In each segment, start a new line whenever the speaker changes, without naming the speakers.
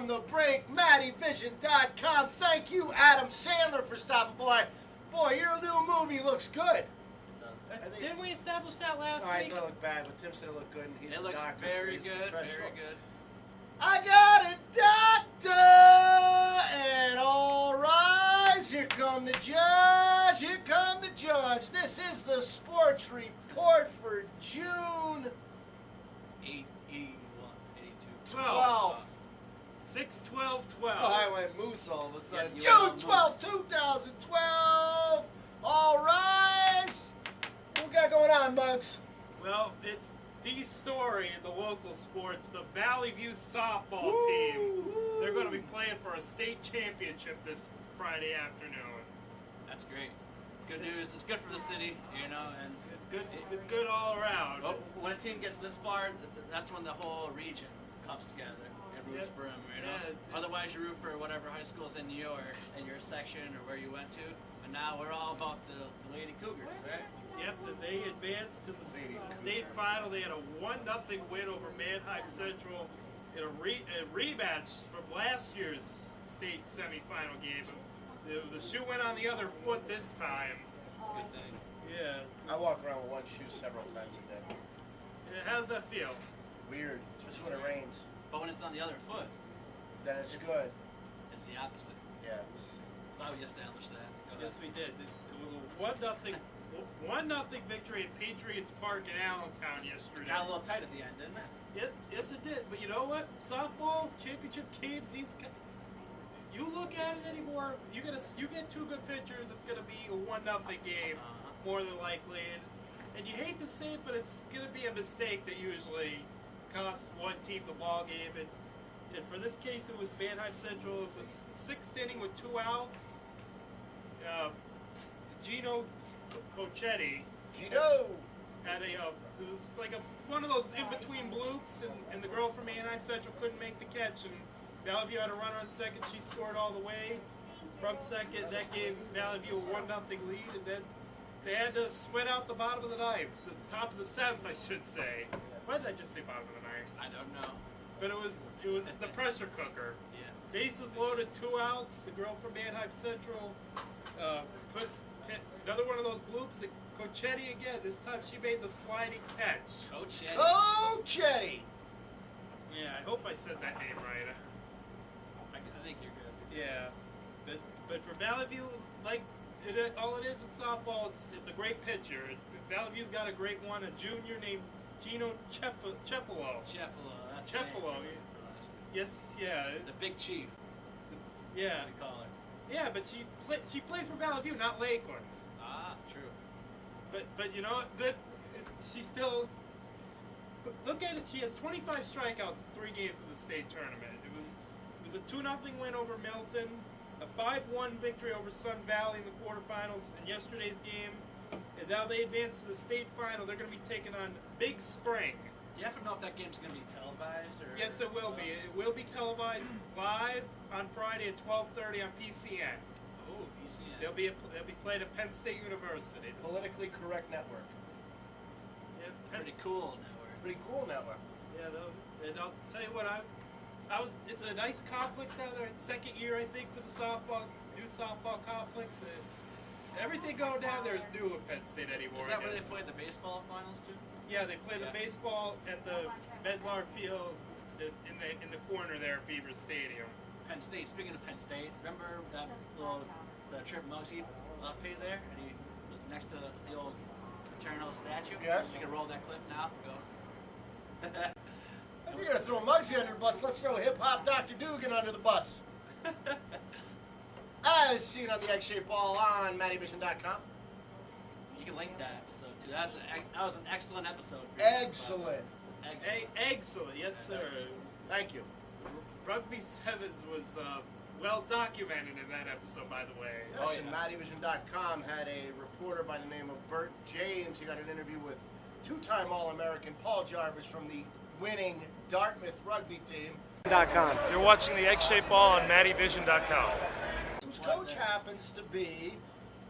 from the brink, Mattyvison.com. Thank you, Adam Sandler, for stopping by. Boy, your new movie looks good.
Didn't we establish that last
I
week?
thought it looked bad, but Tim said it looked good. And he's
It looks
doctor,
very
so
good, very good.
I got a doctor, and all rise. Here come the judge. Here come the judge. This is the sports report for June
81, 82,
12.
6/12/12.
Oh, I went moose all of a sudden.
Yeah, you
June
went
12, 2012. All rise. What we got going on, Bugs?
Well, it's the story in the local sports. The Valley View softball team. They're going to be playing for a state championship this Friday afternoon.
That's great. Good news. It's good for the city, you know, and
It's good. It's good all around.
well, when a team gets this far, that's when the whole region comes together and roots for them, you know.
Yeah.
Otherwise, you root for whatever high schools in your section or where you went to. But now we're all about the Lady Cougars, right?
Yep, and they advanced to the state final. They had a 1-0 win over Mannheim Central in a rematch from last year's state semifinal game. The shoe went on the other foot this time.
Good thing.
Yeah.
I walk around with one shoe several times a day.
How's that feel?
Weird, especially when it rains.
But when it's on the other foot,
Then it's good.
it's the opposite.
Yeah.
Thought we established that. Go
Yes,
ahead.
we did. It was a 1-0 victory at Patriots Park in Allentown yesterday.
Got a little tight at the end, didn't it?
Yes, it did. But you know what? Softball championship games, you look at it anymore. You get two good pitchers, it's gonna be a 1-0 game, more than likely. And you hate to say it, but it's gonna be a mistake that usually costs one team the ball game. And for this case, it was Mannheim Central. It was 6th inning with 2 outs. Gino Cochetti
Gino!
had it was like one of those in-between bloops, and the girl from Mannheim Central couldn't make the catch, and Valley View had a runner on second. She scored all the way from second. That gave Valley View a 1-0 lead, and then they had to sweat out the bottom of the ninth, the top of the 7th, I should say. Why did I just say bottom of the ninth?
I don't know.
But it was the pressure cooker.
Yeah.
Bases loaded, 2 outs. The girl from Mannheim Central put another one of those bloops. And Cochetti again. This time she made the sliding catch.
Coach Eddie.
Cochetti!
Yeah, I hope I said that name right.
I think you're good.
Yeah, but for Valley View, like all it is in softball, it's a great pitcher. Valley View's got a great one, a junior named Gino Cefalo.
Cefalo, that's the
Cefalo.
name.
Yes, yeah.
The big chief.
Yeah.
We call her.
Yeah, but she plays for Valley View, not Lakeland.
Ah, true.
But you know what? Good. She still. Look at it. She has 25 strikeouts in 3 games of the state tournament. It was a 2-0 win over Milton, a 5-1 victory over Sun Valley in the quarterfinals, and yesterday's game. And now they advance to the state final. They're going to be taking on Big Spring.
Do you happen to know if that game's going to be televised? Or
Yes, it will be. It will be televised live on Friday at 12:30 on PCN.
Oh, PCN.
They'll be played at Penn State University.
Politically correct network.
Yeah,
Pretty cool network.
Pretty cool network.
Yeah, and I'll tell you what, it's a nice complex down there. It's 2nd year, I think, for the new softball complex. Everything going down there is new at Penn State anymore.
Is that where they played the baseball finals too?
Yeah, they play the baseball at the Medlar Field in the corner there at Beaver Stadium.
Penn State. Speaking of Penn State, remember that the trip Muggsy paid there, and he was next to the old Paterno statue.
Yes.
You can roll that clip now. Go.
If you're going to throw Muggsy under the bus, let's throw hip-hop Dr. Dugan under the bus. As seen on the egg-shaped ball on Mattyvison.com.
You can link that episode too. That was an excellent episode. For
Excellent.
Excellent.
Excellent, yes sir.
Thank you.
Rugby Sevens was well documented in that episode, by the way.
Yes, and Mattyvison.com had a reporter by the name of Bert James. He got an interview with 2-time All-American Paul Jarvis from the winning Dartmouth rugby team.
You're watching the egg-shaped ball on Mattyvision.com.
Whose coach happens to be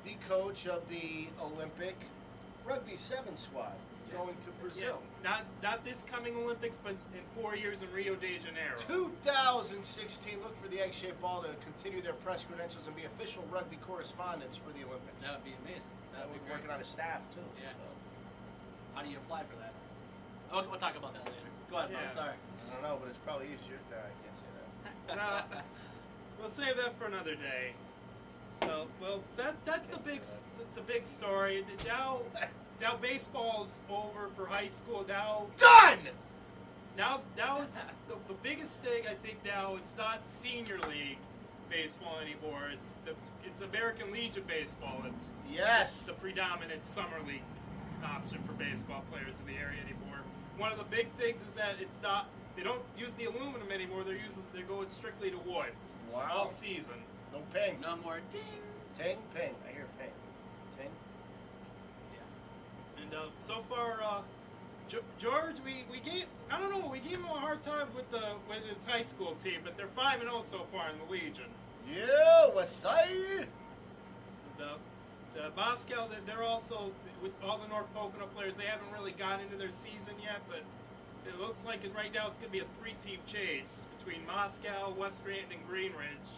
the coach of the Olympic Rugby 7 squad. going to
Yeah,
Brazil.
not this coming Olympics, but in 4 years in Rio de Janeiro.
2016, look for the egg-shaped ball to continue their press credentials and be official rugby correspondents for the Olympics.
That would be amazing. That would be
We're
great.
working on a staff, too.
Yeah.
So.
How do you apply for that? Oh, we'll talk about that later. Go ahead,
Yeah.
Mo, sorry.
I don't know, but it's probably easier. No, I can't say that.
No, we'll save that for another day. So, well, that's the big story. Now baseball's over for high school. Now it's the biggest thing. I think now it's not senior league baseball anymore. It's American Legion baseball. It's
Yes.
the predominant summer league option for baseball players in the area anymore. One of the big things is that it's not. They don't use the aluminum anymore. They're going strictly to wood
Wow.
all season.
No ping.
No more ding.
Ting, ping. I hear ping. Ting.
Yeah.
And so far, George, we gave him a hard time with his high school team, but they're 5-0 so far in the Legion.
Yeah, what's side?
The Moscow, they're also with all the North Pocono players. They haven't really gone into their season yet, but it looks like right now it's going to be a 3-team chase between Moscow, West Scranton, and Greenridge.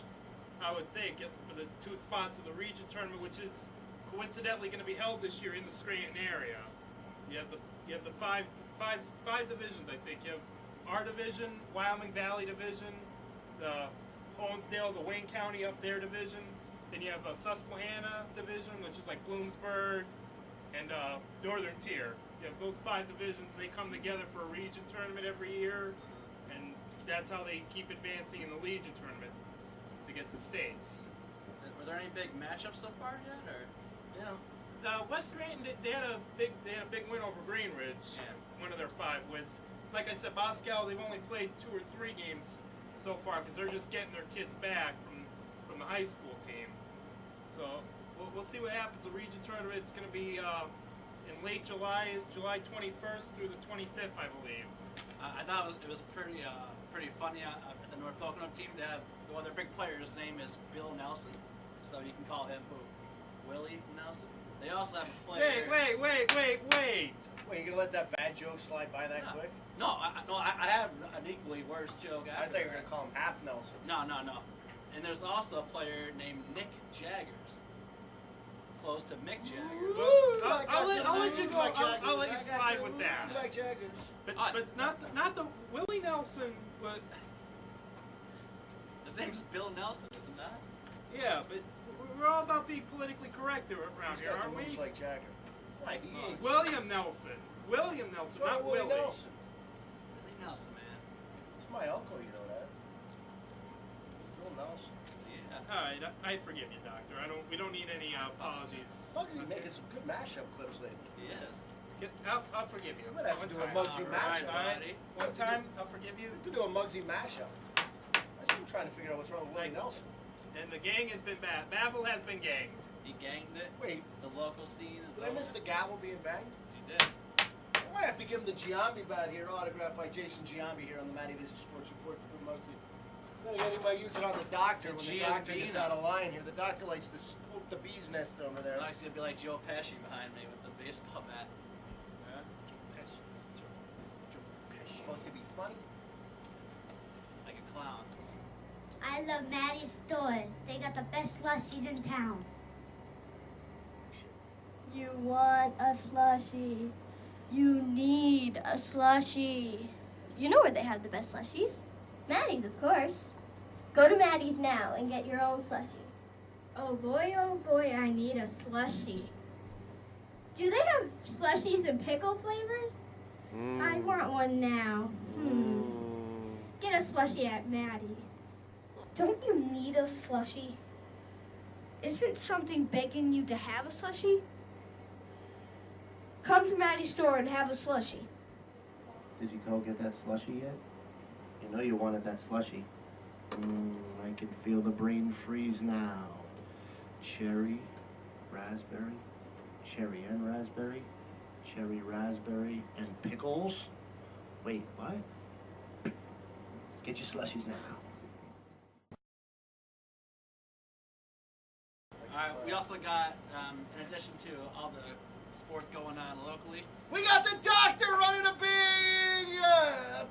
I would think for the 2 spots of the region tournament, which is coincidentally going to be held this year in the Scranton area. You have the five divisions. I think you have our division, Wyoming Valley division, the Honesdale, the Wayne County up there division. Then you have a Susquehanna division, which is like Bloomsburg, and Northern Tier. You have those 5 divisions. They come together for a region tournament every year, and that's how they keep advancing in the Legion tournament to get to states.
Were there any big matchups so far yet, or?
West Scranton, they had a big win over Greenridge.
Yeah.
One of their 5 wins. Like I said, Moscow, they've only played 2 or 3 games so far because they're just getting their kids back from the high school team. So we'll see what happens. The region tournament, it's going to be in late July 21st through the 25th, I believe.
I thought it was pretty funny at the North Pocono team to have one of their big players. His name is Bill Nelson, so you can call him Willie Nelson. They also have a player.
Wait!
Wait, you gonna let that bad joke slide by that quick?
No, I have an equally worse joke.
I thought you were gonna call him Half Nelson.
No. And there's also a player named Nick Jaggers, close to Mick Jaggers.
I'll let you go. I'll let you slide with that.
Like Jaggers.
But not the Willie Nelson, but
His name's Bill Nelson, isn't that?
yeah, but we're all about being politically correct around
He's
here,
got the
aren't we?
moves like Jagger. Why? He ain't.
William Nelson, not
Willie
Willie.
Nelson.
Willie Nelson, man.
It's my uncle, you know that. Bill Nelson.
Yeah.
All right, I forgive you, Doctor. We don't need any apologies.
Muggsy making some good mashup clips lately.
He is.
I'll forgive you.
I'm gonna have to do a Muggsy
All right,
mashup.
buddy.
One time, I'll forgive you.
We have to do a Muggsy mashup. I'm still trying to figure out what's wrong with Willie Nelson.
And the gang has been bad. Babel has been ganged.
He ganged it.
Wait,
The local scene is
did I miss the gavel being banged?
He did.
I might have to give him the Giambi bat here, autographed by Jason Giambi here on the Mattyvison Sports Report for Muggsy. Then again, he might use it on the doctor
The
when the doctor gets
Giambino.
out of line here. The doctor likes to spook the bee's nest over there.
It's gonna be like Joe Pesci behind me with the baseball bat. Yeah.
Supposed to be funny.
Like a clown.
I love Maddie's store. They got the best slushies in town.
You want a slushie. You need a slushie. You know where they have the best slushies? Maddie's, of course. Go to Maddie's now and get your own slushie.
Oh boy, I need a slushie. Do they have slushies in pickle flavors? I want one now. Get a slushie at Maddie's.
Don't you need a slushie? Isn't something begging you to have a slushie? Come to Maddie's store and have a slushie.
Did you go get that slushie yet? You know you wanted that slushie. I can feel the brain freeze now. Cherry, raspberry, cherry and raspberry, cherry, raspberry, and pickles. Wait, what? Get your slushies now.
Alright, we also got, in addition to all the sport going on locally.
We got the Doctor running a big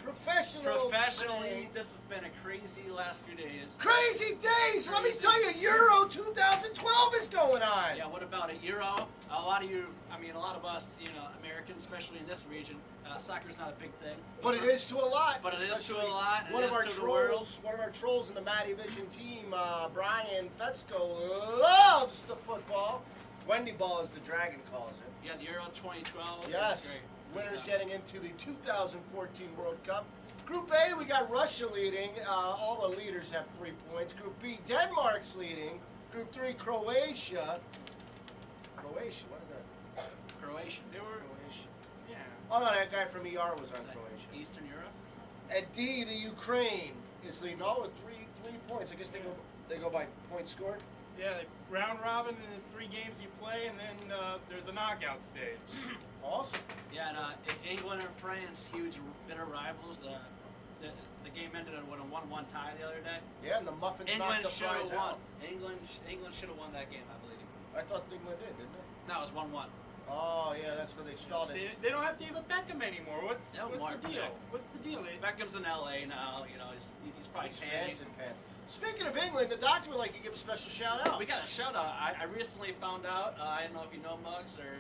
professional.
Professionally, this has been a crazy last few days.
Crazy days! Let me tell you, Euro 2012 is going on.
Yeah, what about it? Euro? A lot of you, I mean, a lot of us, you know, Americans, especially in this region, soccer's not a big thing.
But it is to a lot.
But it is to a lot.
One of our trolls in the Mattyvison team, Brian Fetzko, loves the football. Wendy Ball, as the Dragon calls it.
Yeah, the Euro 2012.
Yes.
That's great.
Winners getting into the 2014 World Cup. Group A, we got Russia leading. All the leaders have 3 points. Group B, Denmark's leading. Group 3, Croatia. Croatia, what is that?
Croatian.
They were,
Croatia.
yeah.
Oh no, that guy from ER was on Croatia.
Eastern Europe.
At D, the Ukraine is leading, all with three points. I guess they go by points scored.
Yeah, like round robin in the 3 games you play, and then there's a knockout stage.
Awesome.
Yeah, and England and France, huge bitter rivals. The game ended with a 1-1 tie the other day.
Yeah, and the Muffins
England
knocked the
should have
prize
won.
out.
England should have won that game, I believe.
I thought England did, didn't they?
No, it was 1-1.
Oh yeah, that's where they stalled it.
They don't have David Beckham anymore. What's
No
the
more
deal?
Beckham.
What's the deal?
Beckham's in LA now. You know, he's probably
He's
tanning.
fancy pants. Speaking of England, the Doctor would like to give a special shout out.
We got a shout out. I recently found out, I don't know if you know Muggs or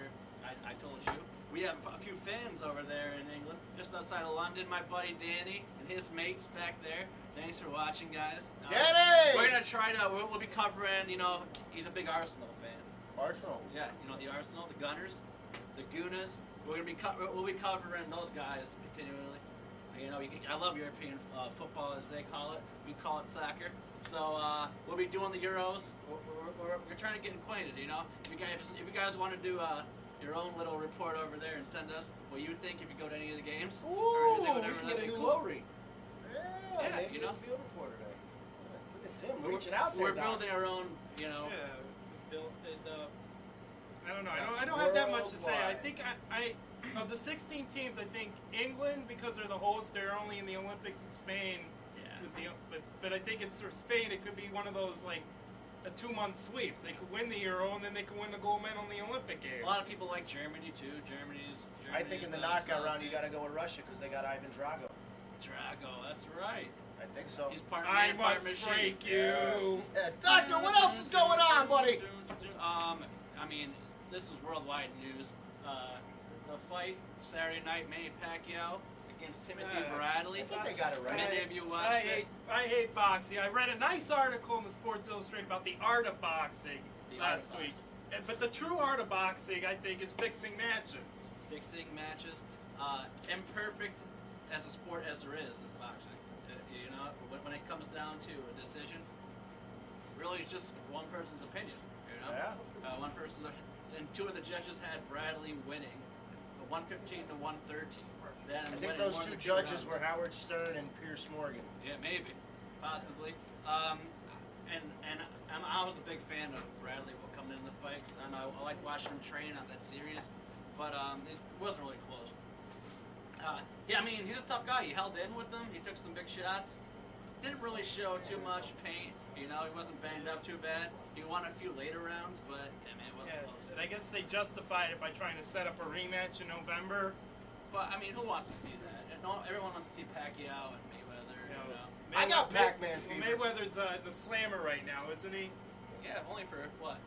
I told you, we have a few fans over there in England, just outside of London. My buddy Danny and his mates back there. Thanks for watching, guys.
Danny!
We're going to try to, we'll be covering, you know, he's a big Arsenal fan.
Arsenal.
Yeah, you know, the Arsenal, the Gunners, the Gooners. We'll be covering those guys continually. You know, I love European football, as they call it. We call it soccer. So we'll be doing the Euros. We're trying to get acquainted. You know, if you guys want to do your own little report over there and send us what you think if you go to any of the games.
Ooh,
or
we
whatever,
can
that'd
get a
be
new
cool.
lorry. Yeah, maybe
you know.
a field reporter there. Look at Tim
We're-
reaching out there.
We're
Doc.
building our own. You know.
Yeah, built it. I don't know. I don't have that much to say. I
Worldwide.
think I of the 16 teams, I think England, because they're the host, they're only in the Olympics in Spain.
Yeah.
Is but I think it's for Spain. It could be one of those like a 2-month sweeps. They could win the Euro and then they could win the gold medal in the Olympic Games.
A lot of people like Germany too. Germany's
I think in the knockout round you got to go with Russia because they got Ivan Drago.
Drago, that's right.
I think so.
He's part
I
man, part
must
machine.
break you.
Yes. Doctor, what else is going on, buddy?
I mean, this is worldwide news. The fight Saturday night, Manny Pacquiao against Timothy Bradley.
I think they got it right.
Many of you watched it.
I hate boxing. I read a nice article in the Sports Illustrated about the art of boxing last week. But the true art of boxing, I think, is fixing matches.
Fixing matches. Imperfect as a sport as there is boxing. You know, when it comes down to a decision, really it's just one person's opinion. You know,
Yeah.
one person, and 2 of the judges had Bradley winning, 115 to 113. Then
I think
winning
those
more
2
than
judges
rounds.
were Howard Stern and Pierce Morgan.
Yeah, maybe, possibly. And I was a big fan of Bradley coming into the fights, and I liked watching him train on that series, but it wasn't really close. Yeah, I mean, he's a tough guy. He held in with them. He took some big shots. Didn't really show too much pain. You know, he wasn't banged up too bad. He won a few later rounds, but I mean, it wasn't
Yeah,
close.
and I guess they justified it by trying to set up a rematch in November.
But I mean, who wants to see that? And everyone wants to see Pacquiao and Mayweather. You know.
I got Pac-Man
Well,
fever.
Mayweather's the slammer right now, isn't he?
Yeah, only for what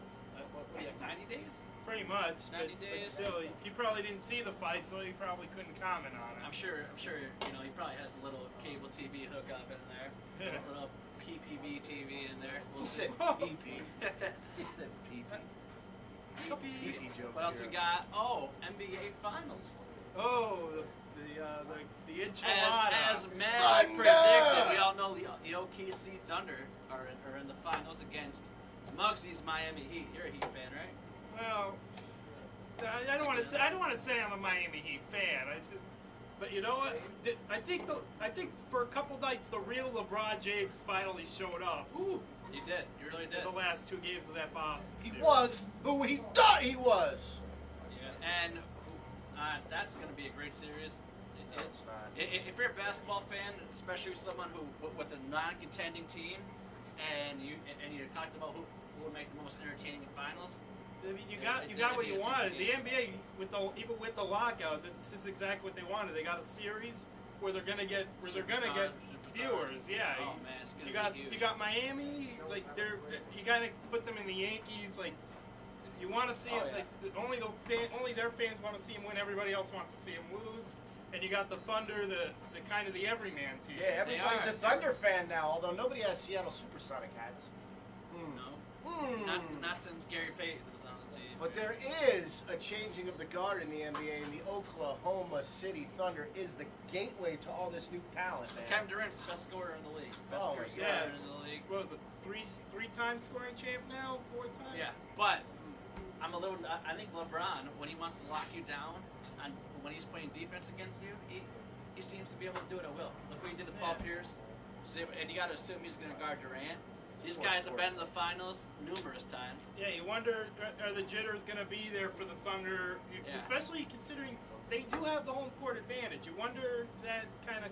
do you have, 90 days?
Pretty much.
90
but
days.
still, he probably didn't see the fight, so he probably couldn't comment on it.
I'm sure. You know, he probably has a little cable TV hookup in there,
Yeah.
a little PPV TV in there. We'll
He
see.
said PP. He said PP. PP jokes
What else
here.
we got? Oh, NBA Finals.
Oh, the enchilada.
As Matt
Thunder!
predicted, we all know the OKC Thunder are in the finals against Muggsy's Miami Heat. You're a Heat fan, right?
Well, I don't want to say I'm a Miami Heat fan. But you know what? I think for a couple nights the real LeBron James finally showed up.
Ooh, you did. You really did.
In the last 2 games of that Boston
He
series.
was who he thought he was.
Yeah, and that's going to be a great series. If you're a basketball fan, especially someone who with a non-contending team, and you talked about who would make the most entertaining finals,
I mean, you got what you wanted. The NBA, even with the lockout, this is exactly what they wanted. They got a series where they're gonna get viewers. Yeah.
Oh man, it's gonna be huge.
You got Miami, like you gotta put them in the Yankees. Like you want to see it. Like only their fans want to see them win. Everybody else wants to see them lose. And you got the Thunder, the kind of the everyman team.
Yeah, everybody's a Thunder fan now. Although nobody has Seattle Supersonic hats.
No. Not since Gary Payton was on the team.
But there is a changing of the guard in the NBA, and the Oklahoma City Thunder is the gateway to all this new talent, man.
Kevin Durant's the best scorer in the league. Best
Oh,
scorer
yeah.
in the league.
What was it? Three-time scoring champ now? 4 times?
Yeah, but I think LeBron, when he wants to lock you down, and when he's playing defense against you, he seems to be able to do it at will. Look what he did to Paul Pierce. And you got to assume he's going to guard Durant. These guys have been in the finals numerous times.
Yeah, you wonder, are the jitters going to be there for the Thunder? Especially considering they do have the home court advantage. You wonder if that kind of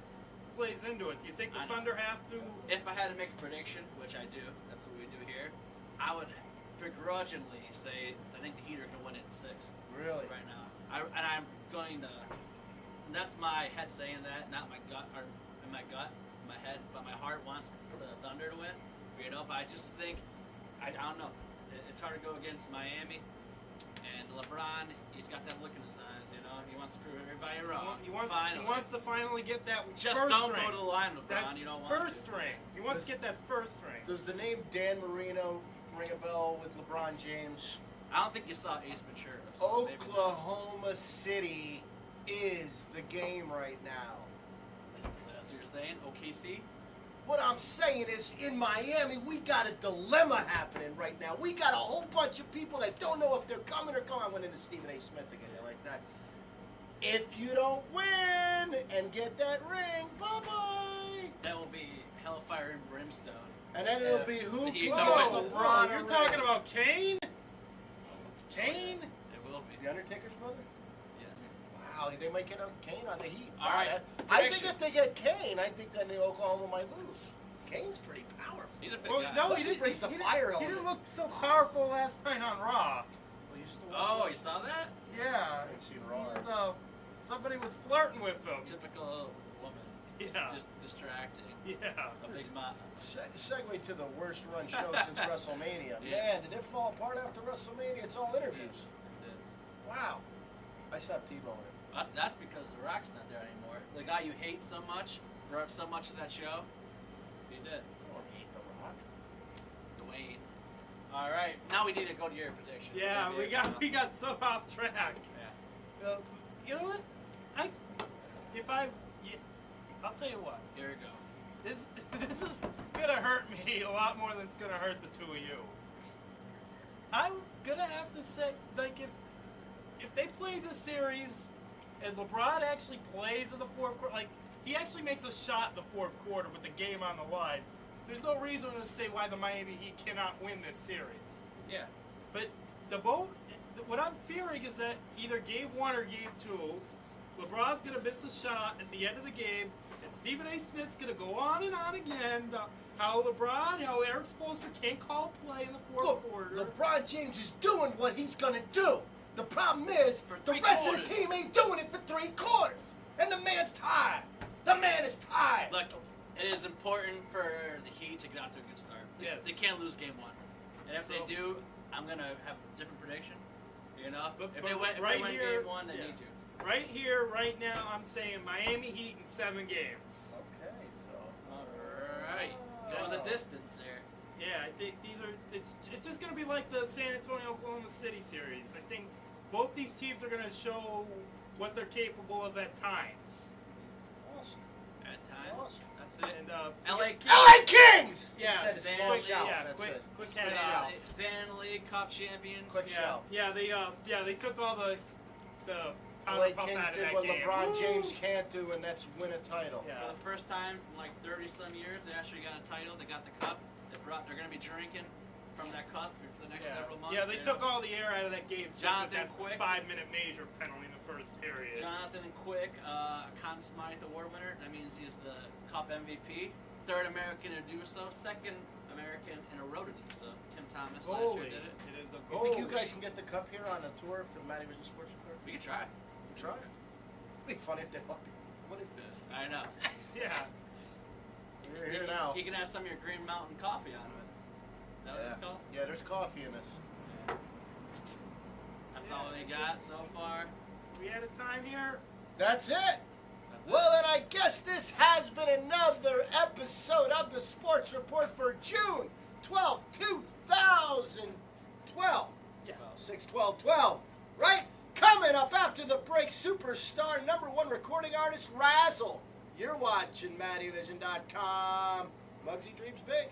plays into it. Do you think the Thunder have to?
If I had to make a prediction, which I do, that's what we do here, I would begrudgingly say I think the Heat are going to win it in 6.
Really?
Right now. I'm going to, that's my head saying that, not my gut, or in my gut, my head, but my heart wants the Thunder to win. You know, but I just think, I don't know. It's hard to go against Miami. And LeBron, he's got that look in his eyes, you know. He wants to prove everybody wrong.
He wants to finally get that
just
first
don't
ring.
go to the line, LeBron. You don't want
first ring. He wants to get that first ring.
Does the name Dan Marino ring a bell with LeBron James?
I don't think you saw Ace Ventura. So
Oklahoma City is the game right now.
That's what you're saying? OKC?
What I'm saying is, in Miami, we got a dilemma happening right now. We got a whole bunch of people that don't know if they're coming or going. I went into Stephen A. Smith again, like that. If you don't win and get that ring, bye-bye.
That will be hellfire and brimstone.
And then it'll be who
He
can
don't
get
win.
LeBron
You're
a
talking
ring.
about Kane? Kane?
It will be.
The Undertaker's brother?
Yes.
Wow, they might get Kane on the Heat.
All right.
I think if they get Kane, I think then the Oklahoma might lose. Kane's pretty powerful.
He's a big
Well,
guy.
no,
Plus
he
he
didn't.
brings the
he
fire
didn't, he
element.
didn't look so powerful last night on Raw.
Well, you still
Oh, you saw that?
Yeah.
I haven't seen Raw.
So somebody was flirting with him.
Typical woman.
Yeah.
Just distracting.
Yeah.
A big mom.
Segue to the worst run show since WrestleMania.
Yeah.
Man, did it fall apart after WrestleMania? It's all interviews. Wow. I stopped T-boning it.
That's because The Rock's not there anymore. The guy you hate so much brought up so much of that show. He did.
I don't hate The Rock.
Dwayne. All right, now we need to go to your prediction.
Yeah, we got so off track.
Yeah.
You know what? I'll tell you what.
Here we go.
This is gonna hurt me a lot more than it's gonna hurt the two of you. I'm gonna have to say, like, if they play this series and LeBron actually plays in the fourth quarter, like he actually makes a shot in the fourth quarter with the game on the line, there's no reason to say why the Miami Heat cannot win this series.
Yeah.
But what I'm fearing is that either game 1 or game 2, LeBron's gonna miss a shot at the end of the game, and Stephen A. Smith's gonna go on and on again about how Eric Spoelstra can't call play in the fourth quarter.
LeBron James is doing what he's gonna do. The problem is,
For
the
3
rest
quarters.
of the team ain't doing it for 3 quarters. And the man's tired. The man is tired.
Look, it is important for the Heat to get out to a good start.
Yes.
They can't lose game 1. And if
So-
they do, I'm going to have a different prediction. You know? If
But
they win
here-
game 1, they
yeah.
need to.
Right here, right now, I'm saying Miami Heat in 7 games.
Okay, so.
All right. Go the distance there.
Yeah, I think it's just going to be like the San Antonio Oklahoma City series. I think both these teams are going to show what they're capable of at times.
Awesome.
At times.
Awesome.
That's it.
And
LA Kings.
LA Kings!
yeah,
He said
just
small
quick,
shout,
yeah,
that's
quick,
it.
quick
Quick
head
shout.
Stanley Cup champions.
Quick shout.
Yeah, they took all the
LA
powder puff
Kings
out of
did
that
what
game.
LeBron James can't do, and that's win a title.
Yeah.
For the first time in like 30-some years, they actually got a title. They got the cup. They're going to be drinking from that cup for the next several months.
Yeah, they took all the air out of that game.
Jonathan
that
Quick.
5-minute major penalty in the first period.
Jonathan Quick, Conn Smythe Award winner. That means he's the Cup MVP. 3rd American to do so. 2nd American in a row to do so. Tim Thomas
Goalie.
last year did it.
It is a
You
goalie.
think you guys can get the cup here on a tour for the Mattyvison Sports Report?
We could try.
Try it. It'd be funny if they walked in. What is this?
I know.
Yeah.
We're here now.
You can have some of your Green Mountain coffee out of it. Is that what it's called?
Yeah, there's coffee in this.
That's all we got so far.
We had a time here.
That's it.
That's
Well,
it.
then I guess this has been another episode of the Sports Report for June 12, 2012.
Yes.
6/12/12. Right? Coming up after the break, superstar #1 recording artist Razzle. You're watching Mattyvison.com. Muggsy dreams big.